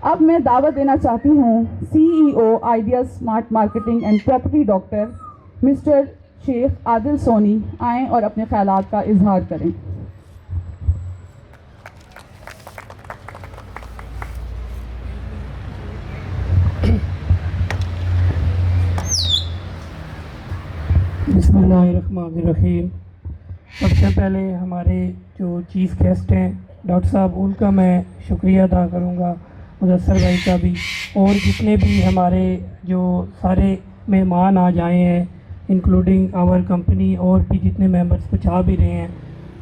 اب میں دعوت دینا چاہتی ہوں CEO idea smart marketing and property doctor mister Sheikh Adil سونی آئیں اور اپنے خیالات کا اظہار کریں۔ بسم اللہ الرحمن الرحیم۔ سب سے پہلے ہمارے جو چیف گیسٹ ہیں ڈاکٹر صاحب، ان کا میں شکریہ ادا کروں گا، مدثر بھائی کا بھی، اور جتنے بھی ہمارے جو سارے مہمان آج آئے ہیں انکلوڈنگ آور کمپنی، اور بھی جتنے ممبرس کچھ آ بھی رہے ہیں،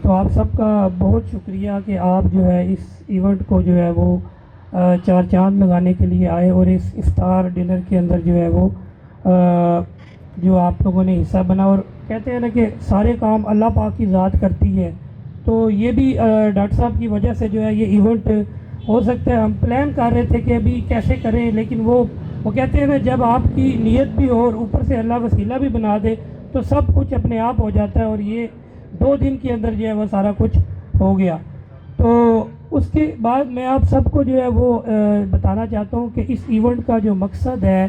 تو آپ سب کا بہت شکریہ کہ آپ جو ہے اس ایونٹ کو جو ہے وہ چار چاند لگانے کے لیے آئے، اور اس افطار ڈنر کے اندر جو ہے وہ جو آپ لوگوں نے حصہ بنا۔ اور کہتے ہیں نا کہ سارے کام اللہ پاک کی ذات کرتی ہے، تو یہ بھی ڈاکٹر صاحب کی وجہ سے جو ہے یہ ایونٹ ہو سکتا ہے۔ ہم پلان کر رہے تھے کہ ابھی کیسے کریں، لیکن وہ کہتے ہیں نا جب آپ کی نیت بھی ہو اور اوپر سے اللہ وسیلہ بھی بنا دے تو سب کچھ اپنے آپ ہو جاتا ہے، اور یہ 2 دن کے اندر جو ہے وہ سارا کچھ ہو گیا۔ تو اس کے بعد میں آپ سب کو جو ہے وہ بتانا چاہتا ہوں کہ اس ایونٹ کا جو مقصد ہے،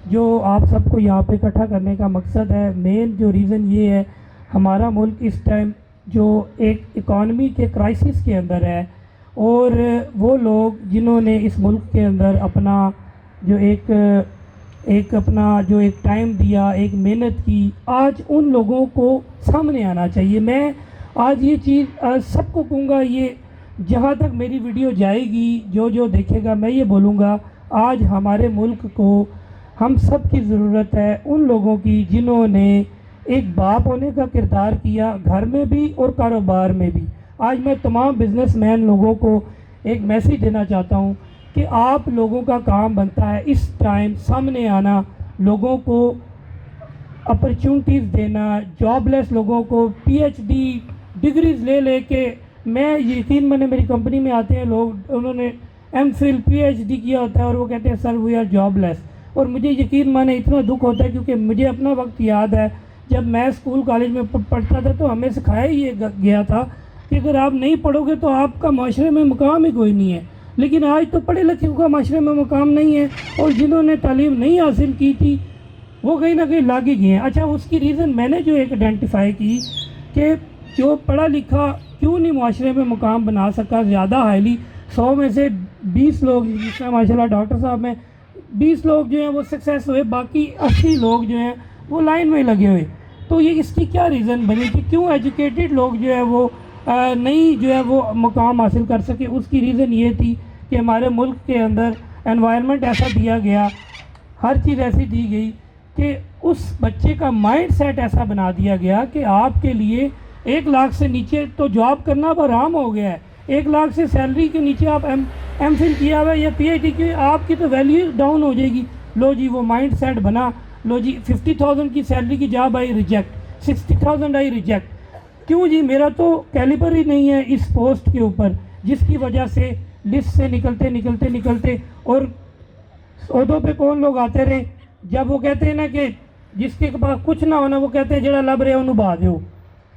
جو آپ سب کو یہاں پہ اکٹھا کرنے کا مقصد ہے، مین جو ریزن یہ ہے، ہمارا ملک اس ٹائم جو ایک اکانومی کے کرائسس کے اندر ہے، اور وہ لوگ جنہوں نے اس ملک کے اندر اپنا جو ایک اپنا جو ایک ٹائم دیا، ایک محنت کی، آج ان لوگوں کو سامنے آنا چاہیے۔ میں آج یہ چیز سب کو کہوں گا، یہ جہاں تک میری ویڈیو جائے گی، جو دیکھے گا، میں یہ بولوں گا آج ہمارے ملک کو ہم سب کی ضرورت ہے ان لوگوں کی جنہوں نے ایک باپ ہونے کا کردار کیا، گھر میں بھی اور کاروبار میں بھی۔ آج میں تمام بزنس مین لوگوں کو ایک میسیج دینا چاہتا ہوں کہ آپ لوگوں کا کام بنتا ہے اس ٹائم سامنے آنا، لوگوں کو اپرچونٹیز دینا، جاب لیس لوگوں کو PhD ڈگریز لے کے، میں یقین مانے میری کمپنی میں آتے ہیں لوگ، انہوں نے MPhil PhD کیا ہوتا ہے، اور وہ کہتے ہیں سر وی آر جاب لیس، اور مجھے یقین مانے اتنا دکھ ہوتا ہے، کیونکہ مجھے اپنا وقت یاد ہے جب میں اسکول کالج میں پڑھتا تھا تو ہمیں سکھایا یہ گیا تھا کہ اگر آپ نہیں پڑھو گے تو آپ کا معاشرے میں مقام ہی کوئی نہیں ہے۔ لیکن آج تو پڑھے لکھے کا معاشرے میں مقام نہیں ہے، اور جنہوں نے تعلیم نہیں حاصل کی تھی وہ کہیں نہ کہیں لاگے گئے ہیں۔ اچھا، اس کی ریزن میں نے جو ایک آئیڈینٹیفائی کی کہ جو پڑھا لکھا کیوں نہیں معاشرے میں مقام بنا سکا، زیادہ ہائیلی 100 میں سے 20 لوگ، جس طرح ماشاء اللہ ڈاکٹر صاحب میں 20 لوگ جو ہیں وہ سکسیس ہوئے، باقی 80 لوگ جو ہیں وہ لائن میں لگے ہوئے۔ تو یہ اس کی کیا ریزن بنی کہ کیوں ایجوکیٹڈ لوگ جو ہے وہ نہیں جو ہے وہ مقام حاصل کر سکے؟ اس کی ریزن یہ تھی کہ ہمارے ملک کے اندر انوائرمنٹ ایسا دیا گیا، ہر چیز ایسی دی گئی کہ اس بچے کا مائنڈ سیٹ ایسا بنا دیا گیا کہ آپ کے لیے 1 لاکھ سے نیچے تو جاب کرنا اب آرام ہو گیا ہے۔ 1 لاکھ سے سیلری کے نیچے آپ MPhil کیا ہوا ہے یا PhD کی، آپ کی تو ویلیو ڈاؤن ہو جائے گی۔ لو جی وہ مائنڈ سیٹ بنا، لو جی 50,000 کی سیلری کی job I reject, 60,000 I reject, کیوں جی میرا تو کیلیبر ہی نہیں ہے اس پوسٹ کے اوپر، جس کی وجہ سے لسٹ سے نکلتے اور عہدوں پہ کون لوگ آتے رہے؟ جب وہ کہتے ہیں نا کہ جس کے پاس کچھ نہ ہونا، وہ کہتے ہیں جڑا لب رہے انہوں با دیو،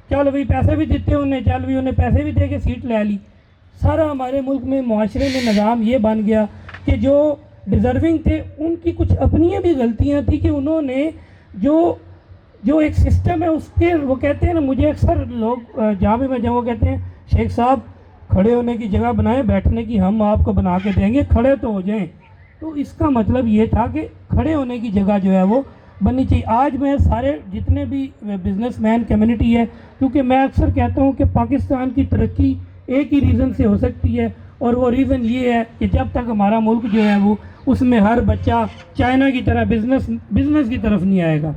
چل بھی پیسے بھی دیتے انہیں، چل بھی انہیں پیسے بھی دے کے سیٹ لے لی۔ سارا ہمارے ملک میں معاشرے میں نظام یہ بن گیا کہ جو ڈیزرونگ تھے ان کی کچھ اپنی بھی غلطیاں تھیں کہ انہوں نے جو ایک سسٹم ہے اس کے، وہ کہتے ہیں نا، مجھے اکثر لوگ جہاں بھی میں جاؤں وہ کہتے ہیں شیخ صاحب کھڑے ہونے کی جگہ بنائیں، بیٹھنے کی ہم آپ کو بنا کے دیں گے، کھڑے تو ہو جائیں۔ تو اس کا مطلب یہ تھا کہ کھڑے ہونے کی جگہ جو ہے وہ بننی چاہیے۔ آج میں سارے جتنے بھی بزنس مین کمیونٹی ہے، کیونکہ میں اکثر کہتا ہوں کہ پاکستان کی ترقی ایک ہی ریزن سے ہو سکتی ہے، اور وہ ریزن یہ ہے کہ جب تک ہمارا ملک جو ہے وہ اس میں ہر بچہ چائنا کی طرح بزنس کی طرف نہیں آئے گا۔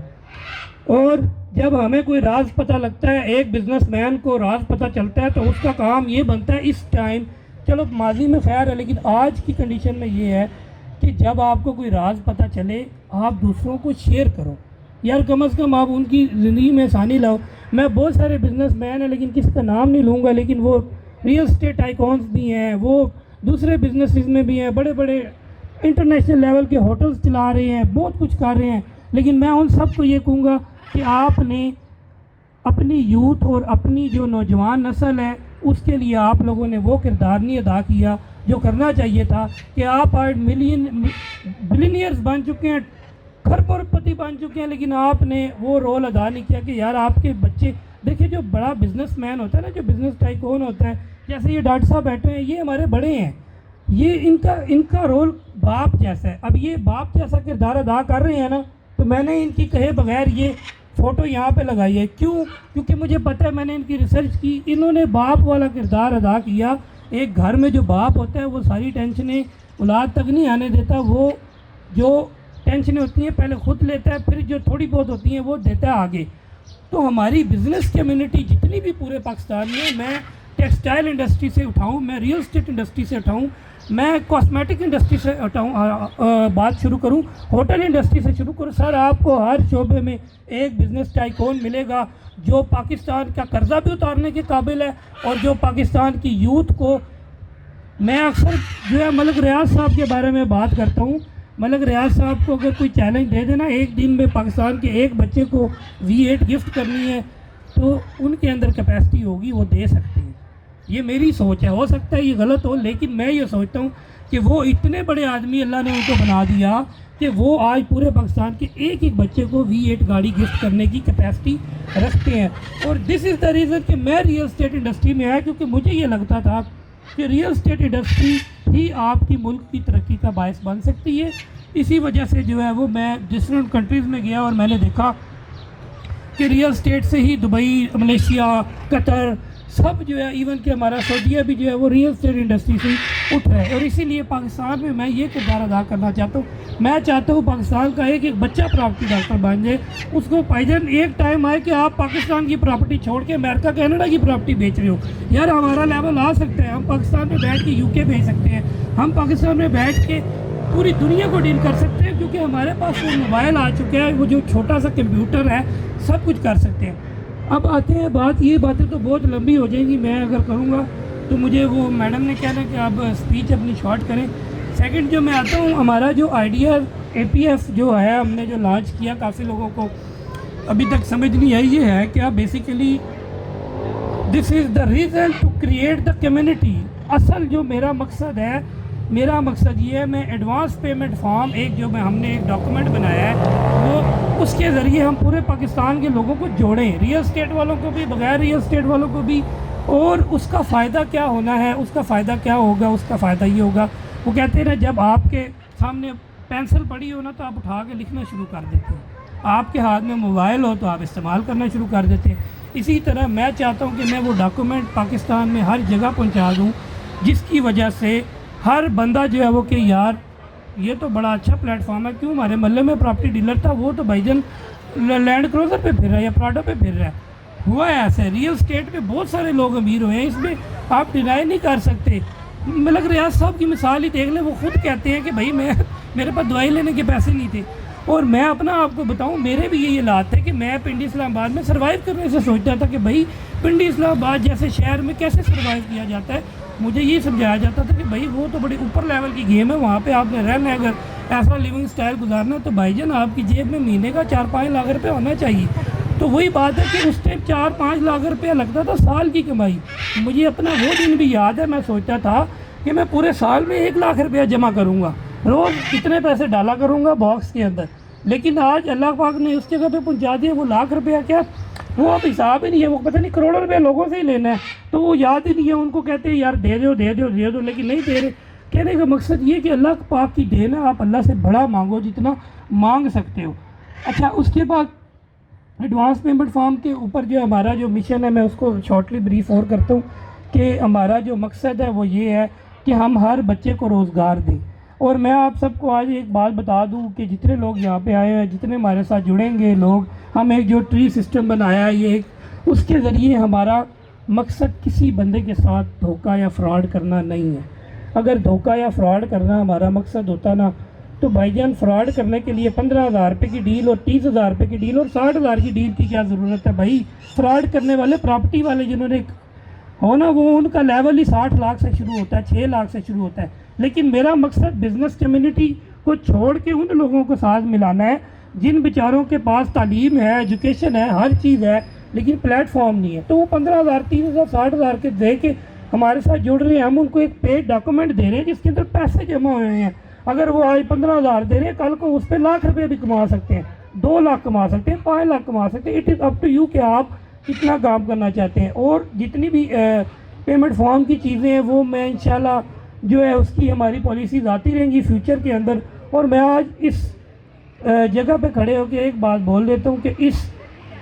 اور جب ہمیں کوئی راز پتہ لگتا ہے، ایک بزنس مین کو راز پتہ چلتا ہے، تو اس کا کام یہ بنتا ہے اس ٹائم، چلو ماضی میں خیر ہے لیکن آج کی کنڈیشن میں یہ ہے کہ جب آپ کو کوئی راز پتہ چلے آپ دوسروں کو شیئر کرو، یار کم از کم آپ ان کی زندگی میں آسانی لاؤ۔ میں بہت سارے بزنس مین ہیں لیکن کس کا نام نہیں لوں گا، لیکن وہ ریئل اسٹیٹ آئیکونس بھی ہیں، وہ دوسرے بزنسز میں بھی ہیں، بڑے بڑے انٹرنیشنل لیول کے ہوٹلز چلا رہے ہیں، بہت کچھ کر رہے ہیں، لیکن میں ان سب کو یہ کہوں گا کہ آپ نے اپنی یوتھ اور اپنی جو نوجوان نسل ہے اس کے لیے آپ لوگوں نے وہ کردار نہیں ادا کیا جو کرنا چاہیے تھا کہ آپ آج بلینئرز بن چکے ہیں, کھربوں پتی بن چکے ہیں, لیکن آپ نے وہ رول ادا نہیں کیا کہ یار آپ کے بچے دیکھیں, جو بڑا بزنس مین ہوتا ہے نا, جو بزنس ٹائکون ہوتا ہے, جیسے یہ ڈاکٹر صاحب بیٹھے ہیں, یہ ہمارے بڑے ہیں, یہ ان کا رول باپ جیسا ہے. اب یہ باپ جیسا کردار ادا کر رہے ہیں نا, تو میں نے ان کی کہے بغیر یہ فوٹو یہاں پہ لگائی ہے. کیوں؟ کیونکہ مجھے پتہ ہے, میں نے ان کی ریسرچ کی, انہوں نے باپ والا کردار ادا کیا. ایک گھر میں جو باپ ہوتا ہے وہ ساری ٹینشنیں اولاد تک نہیں آنے دیتا, وہ جو ٹینشنیں ہوتی ہیں پہلے خود لیتا ہے, پھر جو تھوڑی بہت ہوتی ہیں وہ دیتا ہے آگے. تو ہماری بزنس کمیونٹی جتنی بھی پورے پاکستان میں ٹیکسٹائل انڈسٹری سے اٹھاؤں, میں ریئل اسٹیٹ انڈسٹری سے اٹھاؤں, میں کاسمیٹک انڈسٹری سے اٹھاؤں, بات شروع کروں, ہوٹل انڈسٹری سے شروع کروں, سر آپ کو ہر شعبے میں ایک بزنس ٹائکون ملے گا جو پاکستان کا قرضہ بھی اتارنے کے قابل ہے, اور جو پاکستان کی یوتھ کو, میں اکثر جو ہے ملک ریاض صاحب کے بارے میں بات کرتا ہوں. ملک ریاض صاحب کو اگر کوئی چیلنج دے دینا ایک دن میں پاکستان کے ایک بچے کو V8 گفٹ کرنی ہے, تو ان کے اندر کیپیسٹی ہوگی, وہ دے سکتے ہیں. یہ میری سوچ ہے, ہو سکتا ہے یہ غلط ہو, لیکن میں یہ سوچتا ہوں کہ وہ اتنے بڑے آدمی اللہ نے ان کو بنا دیا کہ وہ آج پورے پاکستان کے ایک ایک بچے کو V8 گاڑی گفٹ کرنے کی کیپیسٹی رکھتے ہیں. اور دس از دا ریزن کہ میں ریئل اسٹیٹ انڈسٹری میں آیا, کیونکہ مجھے یہ لگتا تھا کہ ریئل اسٹیٹ انڈسٹری ہی آپ کی ملک کی ترقی کا باعث بن سکتی ہے. اسی وجہ سے جو ہے وہ میں ڈفرینٹ کنٹریز میں گیا اور میں نے دیکھا کہ ریئل اسٹیٹ سے ہی دبئی, ملیشیا, قطر سب جو ہے, ایون کہ ہمارا سعودیہ بھی جو ہے وہ ریئل اسٹیٹ انڈسٹری سے اٹھ رہا ہے. اور اسی لیے پاکستان میں یہ کردار ادا کرنا چاہتا ہوں. میں چاہتا ہوں پاکستان کا ایک بچہ پراپرٹی ڈاکٹر بن جائے, اس کو بھائی جان ایک ٹائم آئے کہ آپ پاکستان کی پراپرٹی چھوڑ کے امریکہ کینیڈا کی پراپرٹی بیچ رہے ہو. یار ہمارا لیول آ سکتا ہے, ہم پاکستان میں بیٹھ کے UK بھیج سکتے ہیں, ہم پاکستان میں بیٹھ کے پوری دنیا کو ڈیل کر سکتے ہیں, کیونکہ ہمارے پاس وہ موبائل آ چکا ہے, وہ جو چھوٹا سا کمپیوٹر ہے, سب کچھ کر سکتے ہیں. اب آتے ہیں یہ باتیں تو بہت لمبی ہو جائیں گی, میں اگر کروں گا تو مجھے وہ میڈم نے کہنا کہ آپ اسپیچ اپنی شارٹ کریں. سیکنڈ جو میں آتا ہوں, ہمارا جو آئیڈیا APF جو ہے ہم نے جو لانچ کیا, کافی لوگوں کو ابھی تک سمجھ نہیں آئی, یہ ہے کہ basically this is the reason to create the community. اصل جو میرا مقصد ہے, میرا مقصد یہ ہے, میں ایڈوانس پیمنٹ فارم ہم نے ایک ڈاکومنٹ بنایا ہے, وہ اس کے ذریعے ہم پورے پاکستان کے لوگوں کو جوڑیں, ریئل اسٹیٹ والوں کو بھی, بغیر ریئل اسٹیٹ والوں کو بھی. اور اس کا فائدہ کیا ہونا ہے, اس کا فائدہ کیا ہوگا, اس کا فائدہ یہ ہوگا, وہ کہتے ہیں نا جب آپ کے سامنے پینسل پڑی ہو نا تو آپ اٹھا کے لکھنا شروع کر دیتے ہیں, آپ کے ہاتھ میں موبائل ہو تو آپ استعمال کرنا شروع کر دیتے ہیں. اسی طرح میں چاہتا ہوں کہ میں وہ ڈاکومنٹ پاکستان میں ہر جگہ پہنچا دوں, جس کی وجہ سے ہر بندہ جو ہے وہ کہ یار یہ تو بڑا اچھا پلیٹ فارم ہے. کیوں ہمارے محلے میں پراپرٹی ڈیلر تھا, وہ تو بھائی جان لینڈ کروزر پہ پھر رہا ہے یا پراڈو پہ پھر رہا ہے. ہوا ہے ایسے, ریئل اسٹیٹ پہ بہت سارے لوگ امیر ہوئے ہیں, اس میں آپ ڈینائی نہیں کر سکتے. ملک ریاض صاحب کی مثال ہی دیکھ لیں, وہ خود کہتے ہیں کہ بھائی میرے پاس دوائی لینے کے پیسے نہیں تھے. اور میں اپنا آپ کو بتاؤں, میرے بھی یہی حالات تھے کہ میں پنڈی اسلام آباد میں سروائیو کرنے سے سوچتا تھا کہ بھائی پنڈی اسلام آباد جیسے شہر میں کیسے سروائیو کیا جاتا ہے. مجھے یہ سمجھایا جاتا تھا کہ بھائی وہ تو بڑی اوپر لیول کی گیم ہے, وہاں پہ آپ نے رہنا ہے, اگر ایسا لیونگ سٹائل گزارنا ہے تو بھائی جان آپ کی جیب میں مہینے کا 4-5 لاکھ روپے ہونا چاہیے. تو وہی بات ہے کہ اس ٹائم 4-5 لاکھ روپیہ لگتا تھا سال کی کمائی. مجھے اپنا وہ دن بھی یاد ہے, میں سوچتا تھا کہ میں پورے سال میں 1 لاکھ روپیہ جمع کروں گا, روز کتنے پیسے ڈالا کروں گا باکس کے اندر. لیکن آج اللہ پاک نے اس جگہ پہ پہنچا دیا, وہ لاکھ روپیہ کیا وہ اب حساب ہی نہیں ہے, وہ پتہ نہیں کروڑوں روپے لوگوں سے ہی لینا ہے, تو وہ یاد ہی نہیں ہے. ان کو کہتے ہیں یار دے دو دے دو دے دو, لیکن نہیں دے رہے. کہنے کا مقصد یہ کہ اللہ پاک کی دین ہے, آپ اللہ سے بڑا مانگو جتنا مانگ سکتے ہو. اچھا, اس کے بعد ایڈوانس پیمنٹ فارم کے اوپر جو ہمارا جو مشن ہے, میں اس کو شارٹلی بریف اور کرتا ہوں کہ ہمارا جو مقصد ہے وہ یہ ہے کہ ہم ہر بچے کو روزگار دیں. اور میں آپ سب کو آج ایک بات بتا دوں کہ جتنے لوگ یہاں پہ آئے ہیں, جتنے ہمارے ساتھ جڑیں گے لوگ, ہم ایک جو ٹری سسٹم بنایا ہے, یہ اس کے ذریعے ہمارا مقصد کسی بندے کے ساتھ دھوکہ یا فراڈ کرنا نہیں ہے. اگر دھوکہ یا فراڈ کرنا ہمارا مقصد ہوتا نا تو بھائی جان فراڈ کرنے کے لیے 15,000 روپے کی ڈیل اور 30,000 روپے کی ڈیل اور 60,000 کی ڈیل کی کیا ضرورت ہے بھائی. فراڈ کرنے والے پراپرٹی والے جنہوں نے ہونا, وہ ان کا لیول ہی 60 لاکھ سے شروع ہوتا ہے, 6 لاکھ سے شروع ہوتا ہے. لیکن میرا مقصد بزنس کمیونٹی کو چھوڑ کے ان لوگوں کو ساتھ ملانا ہے جن بیچاروں کے پاس تعلیم ہے, ایجوکیشن ہے, ہر چیز ہے, لیکن پلیٹ فارم نہیں ہے. تو وہ 15,000 30,000 60,000 کے دے کے ہمارے ساتھ جڑ رہے ہیں, ہم ان کو ایک پیڈ ڈاکومنٹ دے رہے ہیں جس کے اندر پیسے جمع ہوئے ہیں. اگر وہ آج 15,000 دے رہے ہیں, کل کو اس پہ ₹1,00,000 بھی کما سکتے ہیں, 2 لاکھ کما سکتے ہیں, 5 لاکھ کما سکتے ہیں. It is up to you کہ آپ کتنا کام کرنا چاہتے ہیں. اور جتنی بھی پیمنٹ فارم کی چیزیں ہیں وہ میں انشاءاللہ جو ہے اس کی ہماری پالیسیز آتی رہیں گی فیوچر کے اندر. اور میں آج اس جگہ پہ کھڑے ہو کے ایک بات بول دیتا ہوں کہ اس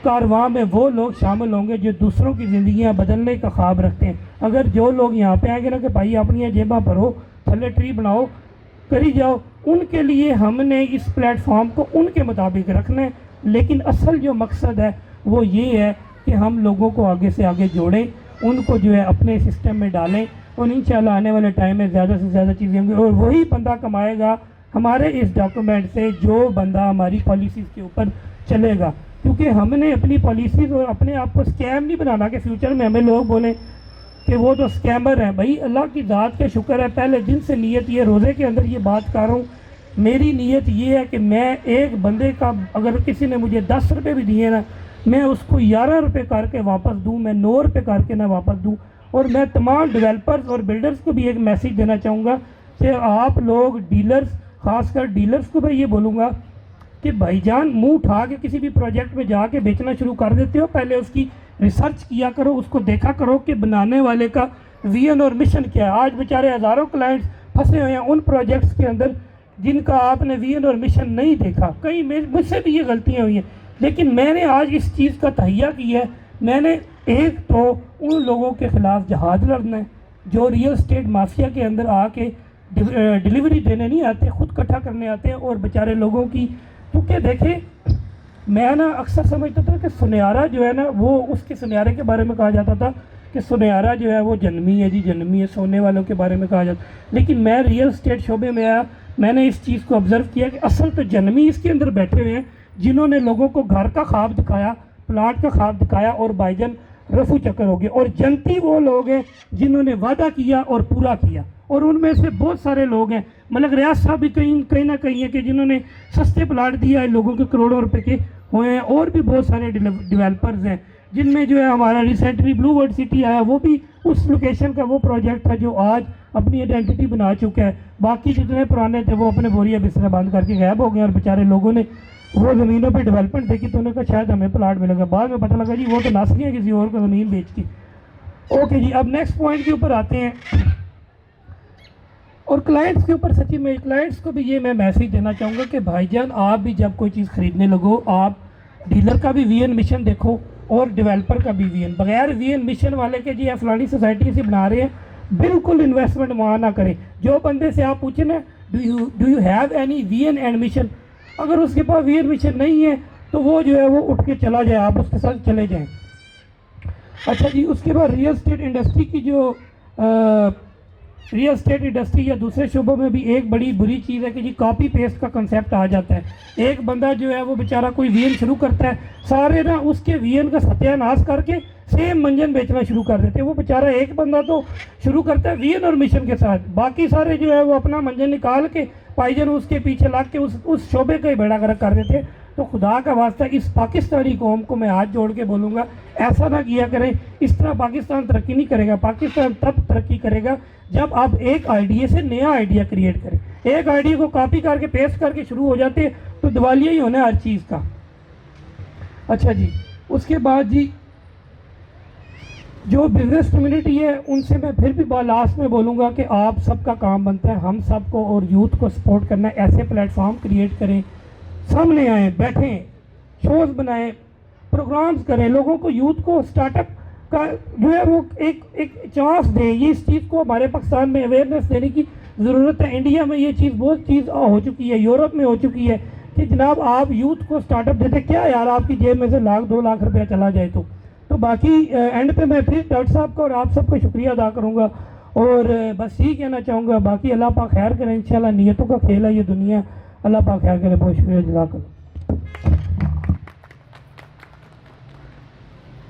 کارواں میں وہ لوگ شامل ہوں گے جو دوسروں کی زندگیاں بدلنے کا خواب رکھتے ہیں. اگر جو لوگ یہاں پہ آئیں گے نا کہ بھائی اپنی جیباں بھرو, تھلے ٹری بناؤ, کری جاؤ, ان کے لیے ہم نے اس پلیٹ فارم کو ان کے مطابق رکھنا ہے. لیکن اصل جو مقصد ہے وہ یہ ہے کہ ہم لوگوں کو آگے سے آگے جوڑیں, ان کو جو ہے اپنے سسٹم میں ڈالیں, اور انشاءاللہ آنے والے ٹائم میں زیادہ سے زیادہ چیزیں ہوں گی. اور وہی بندہ کمائے گا ہمارے اس ڈاکومنٹ سے جو بندہ ہماری پالیسیز کے اوپر چلے گا. کیونکہ ہم نے اپنی پالیسیز اور اپنے آپ کو اسکیم نہیں بنانا کہ فیوچر میں ہمیں لوگ بولیں کہ وہ تو اسکیمر ہیں. بھائی اللہ کی ذات کا شکر ہے, پہلے دن سے نیت یہ روزے کے اندر یہ بات کر رہا ہوں, میری نیت یہ ہے کہ میں ایک بندے کا اگر کسی نے مجھے ₹10 بھی دیے نا, میں اس کو ₹11 کر کے واپس دوں, میں ₹9 کر کے نہ واپس دوں. اور میں تمام ڈیولپرز اور بلڈرز کو بھی ایک میسیج دینا چاہوں گا کہ آپ لوگ ڈیلرز, خاص کر ڈیلرز کو میں یہ بولوں گا کہ بھائی جان منہ اٹھا کے کسی بھی پروجیکٹ میں جا کے بیچنا شروع کر دیتے ہو, پہلے اس کی ریسرچ کیا کرو, اس کو دیکھا کرو کہ بنانے والے کا ویژن اور مشن کیا ہے. آج بیچارے ہزاروں کلائنٹس پھنسے ہوئے ہیں ان پروجیکٹس کے اندر جن کا آپ نے ویژن اور مشن نہیں دیکھا. کئی مجھ سے بھی یہ غلطیاں ہوئی ہیں, لیکن میں نے آج اس چیز کا تہیہ کیا ہے. میں نے ایک تو ان لوگوں کے خلاف جہاد لڑنا ہے جو ریئل اسٹیٹ مافیا کے اندر آ کے ڈیلیوری دینے نہیں آتے, خود کٹھا کرنے آتے ہیں اور بیچارے لوگوں کی. کیونکہ دیکھیں میں نا اکثر سمجھتا تھا کہ سنیارا جو ہے نا, وہ اس کے سنیارے کے بارے میں کہا جاتا تھا کہ سنیارا جو ہے وہ جنمی ہے, جی جنمی ہے, سونے والوں کے بارے میں کہا جاتا. لیکن میں ریئل اسٹیٹ شعبے میں آیا, میں نے اس چیز کو آبزرو کیا کہ اصل تو جنمی اس کے اندر بیٹھے ہوئے ہیں جنہوں نے لوگوں کو گھر کا خواب دکھایا, پلاٹ کا خواب دکھایا اور بھائی جان رفو چکر ہو گئے. اور جنتی وہ لوگ ہیں جنہوں نے وعدہ کیا اور پورا کیا, اور ان میں سے بہت سارے لوگ ہیں. ملک ریاض صاحب بھی کہیں نہ کہیں ہیں کہ جنہوں نے سستے پلاٹ دیا ہے, لوگوں کے کروڑوں روپے کے ہوئے ہیں. اور بھی بہت سارے ڈیولپرز ہیں جن میں جو ہے ہمارا ریسنٹلی بلو ورلڈ سٹی آیا, وہ بھی اس لوکیشن کا وہ پروجیکٹ تھا جو آج اپنی آئیڈینٹی بنا چکا ہے. باقی جتنے پرانے تھے وہ اپنے بوریا بستر بند کر کے غائب ہو گئے, اور بیچارے لوگوں نے وہ زمینوں پہ ڈیولپمنٹ دیکھی تو انہوں نے کہا شاید ہمیں پلاٹ ملے گا. بعد میں پتہ لگا جی وہ تو نس گئے کسی اور کو زمین بیچ کے. اوکے جی, اب نیکسٹ پوائنٹ کے اوپر آتے ہیں. اور کلائنٹس کے اوپر سچی میں کلائنٹس کو بھی یہ میں میسیج دینا چاہوں گا کہ بھائی جان آپ بھی جب کوئی چیز خریدنے لگو, آپ ڈیلر کا بھی وی این مشن دیکھو اور ڈیولپر کا بھی وی این. بغیر وی این مشن والے کے جی فلانی سوسائٹی سے بنا رہے ہیں, بالکل انویسٹمنٹ وہاں نہ کریں. جو بندے سے آپ پوچھیں نا do you have any vision and mission, اگر اس کے پاس وی این مشن نہیں ہے تو وہ جو ہے وہ اٹھ کے چلا جائے, آپ اس کے ساتھ چلے جائیں. اچھا جی, اس کے بعد ریئل اسٹیٹ انڈسٹری کی جو ریئل اسٹیٹ انڈسٹری یا دوسرے شعبوں میں بھی ایک بڑی بری چیز ہے کہ جی کاپی پیسٹ کا کنسیپٹ آ جاتا ہے. ایک بندہ جو ہے وہ بیچارہ کوئی وی این شروع کرتا ہے, سارے نا اس کے وی این کا ستیہ ناش کر کے سیم منجن بیچنا شروع کر دیتے ہیں. وہ بیچارہ ایک بندہ تو شروع کرتا ہے وی این اور مشن کے ساتھ, باقی سارے جو ہے وہ اپنا منجن نکال کے پائی جن اس کے پیچھے لگ کے اس شعبے کا ہی بیڑا گرک کر دیتے ہیں. تو خدا کا واسطہ اس پاکستانی قوم کو میں ہاتھ جوڑ کے بولوں گا ایسا نہ کیا کریں. اس طرح پاکستان ترقی نہیں کرے گا. پاکستان تب ترقی کرے گا جب آپ ایک آئیڈیا سے نیا آئیڈیا کریٹ کریں. ایک آئیڈیا کو کاپی کر کے پیسٹ کر کے شروع ہو جاتے ہیں تو دیوالیہ ہی ہونا ہے ہر چیز کا. اچھا جی, اس کے بعد جی جو بزنس کمیونٹی ہے ان سے میں پھر بھی لاسٹ میں بولوں گا کہ آپ سب کا کام بنتا ہے ہم سب کو اور یوتھ کو سپورٹ کرنا ہے. ایسے پلیٹ فارم کریٹ کریں, سامنے آئیں, بیٹھیں, شوز بنائیں, پروگرامز کریں, لوگوں کو یوتھ کو سٹارٹ اپ کا جو ہے وہ ایک چانس دیں. یہ اس چیز کو ہمارے پاکستان میں اویئرنیس دینے کی ضرورت ہے. انڈیا میں یہ چیز بہت چیز ہو چکی ہے, یورپ میں ہو چکی ہے کہ جناب آپ یوتھ کو سٹارٹ اپ دیتے, کیا یار آپ کی جیب میں سے $1,00,000 2 لاکھ روپیہ چلا جائے تو باقی اینڈ پہ میں پھر ڈاکٹر صاحب کا اور آپ سب کو شکریہ ادا کروں گا اور بس یہی کہنا چاہوں گا. باقی اللہ پاک خیر کریں, انشاءاللہ نیتوں کا کھیل ہے یہ دنیا, اللہ پاک خیر کرے. بہت شکریہ, جزاک اللہ.